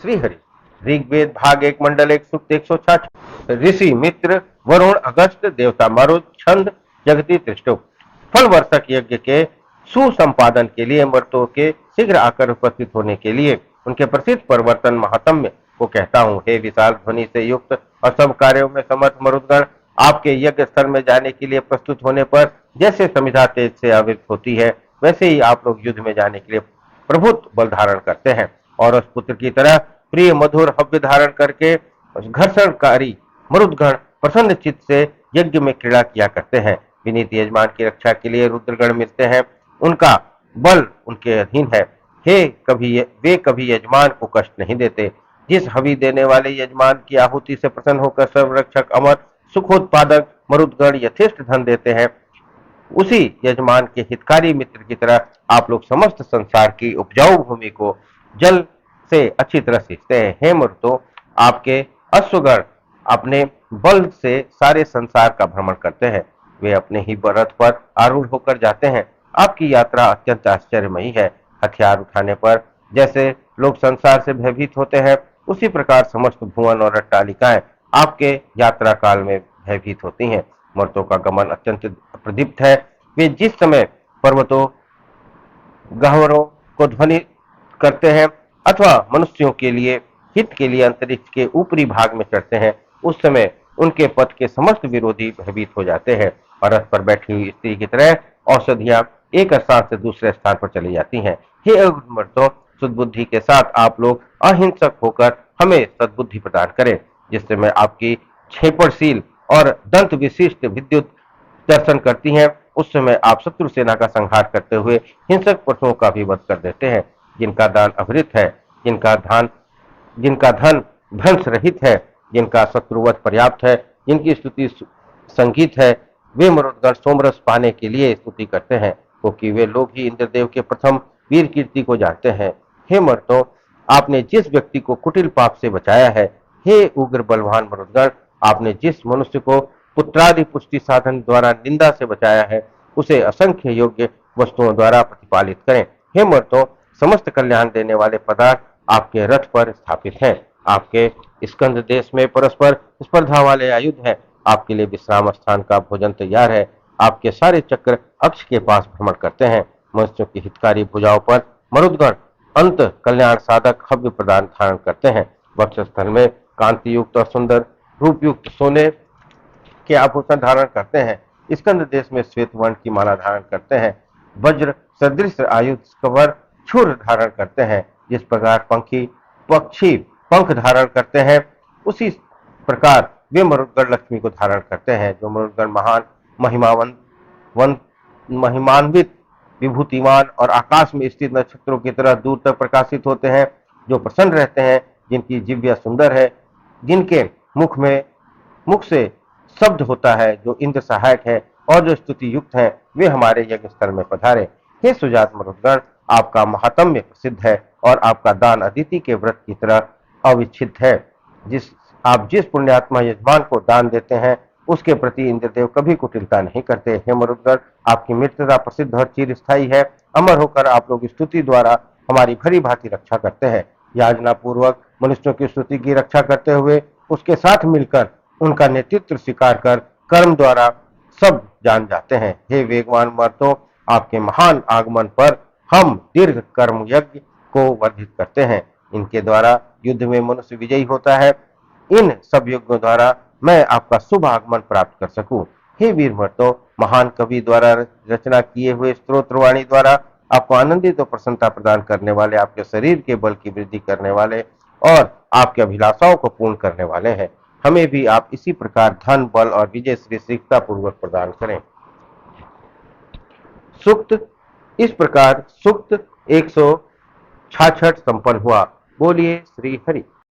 श्रीहरि। ऋग्वेद भाग 1 मंडल 1 सूक्त 166। ऋषि मित्र, वरुण, अगस्त, देवता मरुत, छंद, जगती, त्रिष्टु। फल वर्षक यज्ञ के सुसंपादन के लिए, मर्तों के शीघ्र आकर उपस्थित होने के लिए उनके प्रसिद्ध प्रवर्तन महात्म्य को कहता हूँ। हे विशाल ध्वनि से युक्त और सब कार्यों में समर्थ मरुदगण, आपके यज्ञ स्थल में जाने के लिए प्रस्तुत होने पर जैसे समिधा तेज से आवृत होती है, वैसे ही आप लोग युद्ध में जाने के लिए प्रभुत्व बल धारण करते हैं और उस पुत्र की तरह प्रिय मधुर हव्य धारण करके घर्षणकारी मरुदगण प्रसन्न चित्त से यज्ञ में क्रीड़ा किया करते हैं। विनीत यजमान की रक्षा के लिए रुद्रगण मिलते हैं, उनका बल उनके अधीन है। वे कभी यजमान को कष्ट नहीं देते। जिस हवि देने वाले यजमान की आहुति से प्रसन्न होकर सर्वरक्षक अमर सुखोत्पादक मरुदगण यथेष्ट धन देते हैं, उसी यजमान के हितकारी मित्र की तरह आप लोग समस्त संसार की उपजाऊ भूमि को जल से अच्छी तरह सींचते हैं। हे मरुतो, आपके अश्वगण अपने बल से सारे संसार का भ्रमण करते हैं। वे अपने ही रथ पर आरूढ़ होकर जाते हैं। आपकी यात्रा अत्यंत आश्चर्यमयी है। हथियार उठाने पर जैसे लोग संसार से भयभीत होते हैं, उसी प्रकार समस्त भुवन और अट्टालिकाएं आपके यात्रा काल में भयभीत होती हैं। मर्तों का गमन अत्यंत प्रदीप्त है। वे जिस समय पर्वतों गह्वरों को ध्वनि करते हैं अथवा मनुष्यों के लिए हित के लिए अंतरिक्ष के ऊपरी भाग में चढ़ते हैं, उस समय उनके पथ के समस्त विरोधी भयभीत हो जाते हैं और रथ पर बैठी हुई स्त्री की तरह औषधियां एक स्थान से दूसरे स्थान पर चली जाती हैं। हे मर्दों, सद्बुद्धि के साथ आप लोग अहिंसक होकर हमें सद्बुद्धि प्रदान करें, जिससे मैं आपकी क्षेपणशील और दंत विशिष्ट विद्युत दर्शन करती हैं। उस समय आप शत्रु सेना का संहार करते हुए हिंसक पशुओं का भी वध कर देते हैं। जिनका दान अभृत है, जिनका धन भ्रंश रहित है, जिनका शत्रुवध पर्याप्त है, जिनकी स्तुति संगीत है, वे मरुदगण सोमरस पाने के लिए स्तुति करते हैं, क्योंकि वे लोग ही इंद्रदेव के प्रथम वीर कीर्ति को जानते हैं। हे मर्दों, आपने जिस व्यक्ति को कुटिल पाप से बचाया है, हे उग्र बलवान मरुदगण, आपने जिस मनुष्य को पुत्रादि पुष्टि साधन द्वारा निंदा से बचाया है, उसे असंख्य योग्य वस्तुओं द्वारा प्रतिपालित करें। हे मर्दों, समस्त कल्याण देने वाले पदार्थ आपके रथ पर स्थापित हैं। आपके स्कंद देश में परस्पर स्पर्धा वाले आयुध हैं। आपके लिए विश्राम स्थान का भोजन तैयार है। आपके सारे चक्र अक्ष के पास भ्रमण करते हैं। मनुष्यों की हितकारी भुजाओं पर मरुदगण अंत कल्याण साधक हव्य प्रदान धारण करते हैं। वक्षस्थल में कांति युक्त और सुंदर रूप युक्त सोने के आभूषण धारण करते हैं। स्कंद देश में श्वेत वर्ण की माला धारण करते हैं। वज्र सदृश आयुध कवर छुर धारण करते हैं। जिस प्रकार पक्षी पंख धारण करते हैं, उसी प्रकार वे मरुदगण लक्ष्मी को धारण करते हैं। जो मरुदगण महान महिमान्वित विभूतिमान और आकाश में स्थित नक्षत्रों की तरह दूर तक प्रकाशित होते हैं, जो प्रसन्न रहते हैं, जिनकी जिह्वा सुंदर है, जिनके मुख से शब्द होता है, जो इंद्र सहायक है और जो स्तुति युक्त है, वे हमारे यज्ञ स्थल में पधारे। हे सुजात मरुदगण, आपका महात्म्य प्रसिद्ध है और आपका दान अदिति के व्रत की तरह अविच्छिन्न है। आप जिस पुण्यात्मा यजमान को दान देते हैं, उसके प्रति इंद्रदेव कभी कुटिलता नहीं करते। हे मरुदगण, आपकी मित्रता प्रसिद्ध और चिरस्थायी है। अमर होकर आप लोग स्तुति द्वारा हमारी भली भांति रक्षा करते हैं। याचना पूर्वक मनुष्यों की स्तुति की रक्षा करते हुए उसके साथ मिलकर उनका नेतृत्व स्वीकार कर कर्म द्वारा सब जान जाते हैं। हे वेगवान मर्दों, आपके महान आगमन पर हम दीर्घ कर्म यज्ञ को वर्धित करते हैं। इनके द्वारा युद्ध में मनुष्य विजयी होता है। इन सब यज्ञों द्वारा मैं आपका शुभ आगमन प्राप्त कर सकूं। हे वीर मर्दों, महान कवि द्वारा रचना किए हुए स्तोत्रवाणी द्वारा आपको आनंदित और प्रसन्नता प्रदान करने वाले, आपके शरीर के बल की वृद्धि करने वाले और आपके अभिलाषाओं को पूर्ण करने वाले हैं। हमें भी आप इसी प्रकार धन, बल और विजय श्री शीघ्रता पूर्वक प्रदान करें। सूक्त इस प्रकार सूक्त 166 संपन्न हुआ। बोलिए श्री हरि।